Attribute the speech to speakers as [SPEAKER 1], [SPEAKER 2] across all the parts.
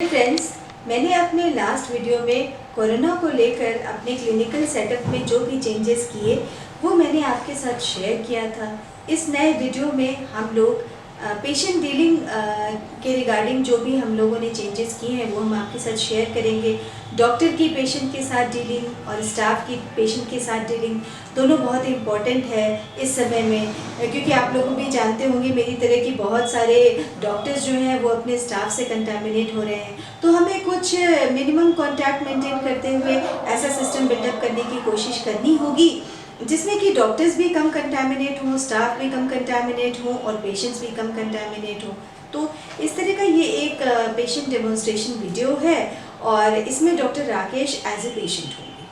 [SPEAKER 1] Friends, मैंने अपने last video में कोरोना को लेकर अपने क्लिनिकल सेटअप में जो भी चेंजेस किए वो मैंने आपके साथ शेयर किया था। इस नए वीडियो में हम लोग पेशेंट डीलिंग के रिगार्डिंग जो भी हम लोगों ने चेंजेस किए हैं वो हम आपके साथ शेयर करेंगे। डॉक्टर की पेशेंट के साथ डीलिंग और स्टाफ की पेशेंट के साथ डीलिंग दोनों बहुत इम्पॉर्टेंट है इस समय में, क्योंकि आप लोग भी जानते होंगे मेरी तरह की बहुत सारे डॉक्टर्स जो हैं वो अपने स्टाफ से कंटामिनेट हो रहे हैं। तो हमें कुछ मिनिमम कॉन्टैक्ट मेंटेन करते हुए ऐसा सिस्टम बिल्डअप करने की कोशिश करनी होगी जिसमें कि डॉक्टर्स भी कम कंटामिनेट हों, स्टाफ भी कम कंटामिनेट हों और पेशेंट्स भी कम कंटामिनेट हों। तो इस तरह का ये एक पेशेंट डेमोन्स्ट्रेशन वीडियो है और इसमें doctor Rakesh as a patient होंगे।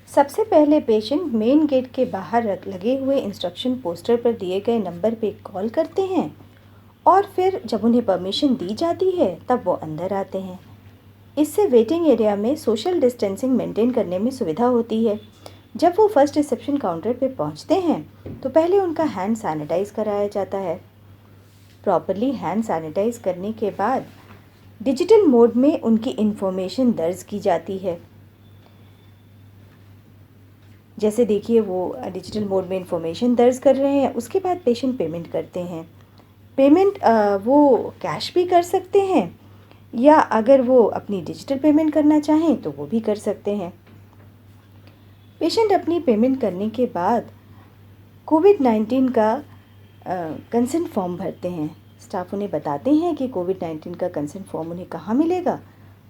[SPEAKER 2] सबसे पहले पेशेंट मेन गेट के बाहर लगे हुए इंस्ट्रक्शन पोस्टर पर दिए गए नंबर पे कॉल करते हैं और फिर जब उन्हें परमिशन दी जाती है तब वो अंदर आते हैं। इससे वेटिंग एरिया में सोशल डिस्टेंसिंग मेंटेन करने में सुविधा होती है। जब वो फर्स्ट रिसेप्शन काउंटर पे पहुंचते हैं तो पहले उनका हैंड सैनिटाइज कराया जाता है। प्रॉपरली हैंड सैनिटाइज करने के बाद डिजिटल मोड में उनकी इन्फॉर्मेशन दर्ज की जाती है। जैसे देखिए वो डिजिटल मोड में इंफॉर्मेशन दर्ज कर रहे हैं। उसके बाद पेशेंट पेमेंट करते हैं। पेमेंट वो कैश भी कर सकते हैं या अगर वो अपनी डिजिटल पेमेंट करना चाहें तो वो भी कर सकते हैं। पेशेंट अपनी पेमेंट करने के बाद कोविड-19 का कंसेंट फॉर्म भरते हैं। स्टाफ उन्हें बताते हैं कि कोविड-19 का कंसेंट फॉर्म उन्हें कहाँ मिलेगा।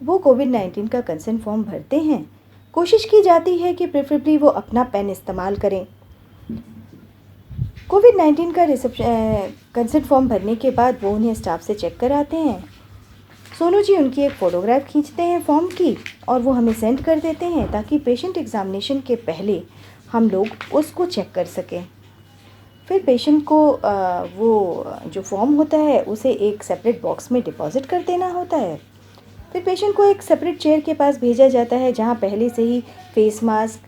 [SPEAKER 2] वो कोविड-19 का कंसेंट फॉर्म भरते हैं। कोशिश की जाती है कि प्रेफरेबली वो अपना पेन इस्तेमाल करें। कोविड-19 का कंसेंट फॉर्म भरने के बाद वो उन्हें स्टाफ से चेक कराते हैं। सोनू जी उनकी एक फ़ोटोग्राफ खींचते हैं फॉर्म की और वो हमें सेंड कर देते हैं ताकि पेशेंट एग्ज़ामिनेशन के पहले हम लोग उसको चेक कर सकें। फिर पेशेंट को वो जो फॉर्म होता है उसे एक सेपरेट बॉक्स में डिपॉज़िट कर देना होता है। फिर पेशेंट को एक सेपरेट चेयर के पास भेजा जाता है जहाँ पहले से ही फेस मास्क,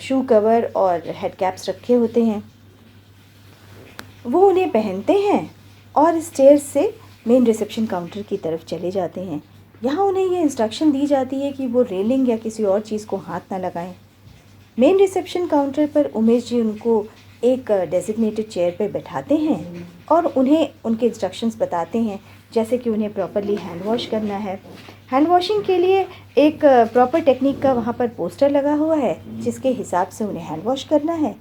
[SPEAKER 2] शू कवर और हेड कैप्स रखे होते हैं। वो उन्हें पहनते हैं और स्टेयर्स से मेन रिसेप्शन काउंटर की तरफ चले जाते हैं। यहाँ उन्हें ये इंस्ट्रक्शन दी जाती है कि वो रेलिंग या किसी और चीज़ को हाथ ना लगाएं। मेन रिसेप्शन काउंटर पर उमेश जी उनको एक डेजिग्नेटेड चेयर पे बैठाते हैं और उन्हें उनके इंस्ट्रक्शंस बताते हैं, जैसे कि उन्हें प्रॉपरली हैंड वॉश करना है। हैंड वॉशिंग के लिए एक प्रॉपर टेक्निक का वहाँ पर पोस्टर लगा हुआ है जिसके हिसाब से उन्हें हैंड वॉश करना है।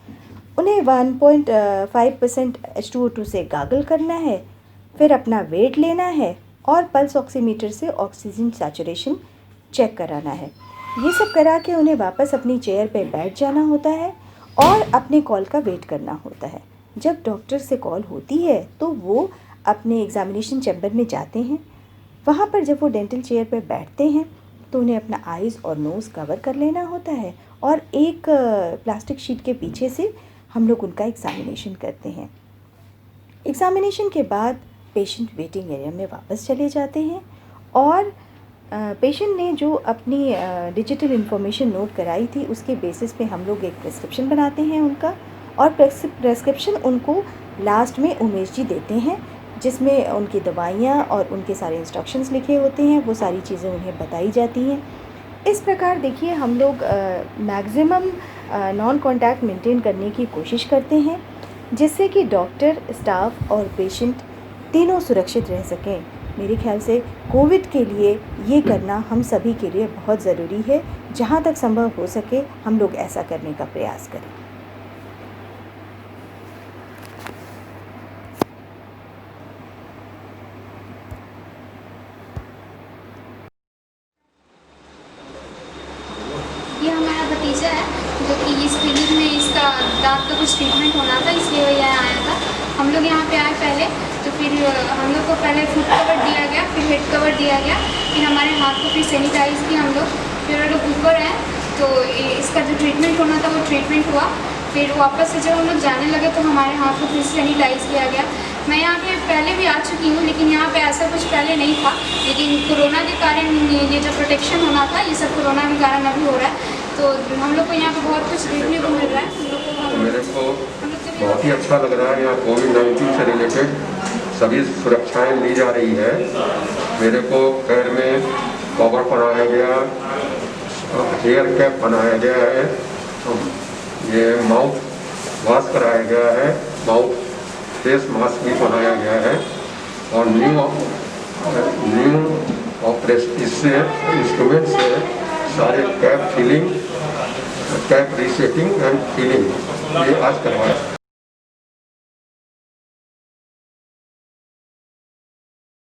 [SPEAKER 2] उन्हें 1.5% H2O2 से गागल करना है। फिर अपना वेट लेना है और पल्स ऑक्सीमीटर से ऑक्सीजन सैचुरेशन चेक कराना है। ये सब करा के उन्हें वापस अपनी चेयर पे बैठ जाना होता है और अपने कॉल का वेट करना होता है। जब डॉक्टर से कॉल होती है तो वो अपने एग्ज़ामिनेशन चैम्बर में जाते हैं। वहाँ पर जब वो डेंटल चेयर पे बैठते हैं तो उन्हें अपना आइज़ और नोज़ कवर कर लेना होता है और एक प्लास्टिक शीट के पीछे से हम लोग उनका एग्ज़ामिनेशन करते हैं। एग्ज़ामिनेशन के बाद पेशेंट वेटिंग एरिया में वापस चले जाते हैं और पेशेंट ने जो अपनी डिजिटल इन्फॉर्मेशन नोट कराई थी उसके बेसिस पे हम लोग एक प्रेस्क्रिप्शन बनाते हैं उनका और प्रेस्क्रिप्शन उनको लास्ट में उमेश जी देते हैं जिसमें उनकी दवाइयाँ और उनके सारे इंस्ट्रक्शंस लिखे होते हैं। वो सारी चीज़ें उन्हें बताई जाती हैं। इस प्रकार देखिए हम लोग मैक्सिमम नॉन कॉन्टैक्ट मेंटेन करने की कोशिश करते हैं जिससे कि डॉक्टर, स्टाफ और पेशेंट तीनों सुरक्षित रह सकें। मेरे ख्याल से कोविड के लिए ये करना हम सभी के लिए बहुत ज़रूरी है। जहाँ तक संभव हो सके हम लोग ऐसा करने का प्रयास करें।
[SPEAKER 3] ये हमारा भतीजा है जो कि इस क्लिनिक में इसका दांत का कुछ ट्रीटमेंट होना था, इसलिए वो यहाँ आया था। हम लोग यहाँ पे आए पहले तो फिर हम लोग को पहले फुट कवर दिया गया, फिर हेड कवर दिया गया, फिर हमारे हाथ को फिर सैनिटाइज़ किया हम लोग। फिर वो लोग ऊपर हैं तो इसका जो ट्रीटमेंट होना था वो ट्रीटमेंट हुआ। फिर वापस से जब हम लोग जाने लगे तो हमारे हाथ को फिर सैनिटाइज़ किया गया। मैं यहाँ पे पहले भी आ चुकी हूँ लेकिन यहाँ पे ऐसा कुछ पहले नहीं था, लेकिन कोरोना के कारण ये जो प्रोटेक्शन होना था ये सब कोरोना के कारण अभी हो रहा है। तो हम लोग को यहाँ पे बहुत कुछ देखने को मिल रहा है।
[SPEAKER 4] मेरे को बहुत ही अच्छा लग रहा है यहाँ कोविड-19 से रिलेटेड सभी सुरक्षाएं ली जा रही है। मेरे को पैर में कवर बनाया गया, हेयर कैप बनाया गया है, ये माउथ वॉश कराया गया है, माउथ फेस मास्क भी बनाया गया है और न्यू ऑपरेशन इससे इंस्ट्रूमेंट से सारे cap filling, cap resetting and filling ये आज करवाया।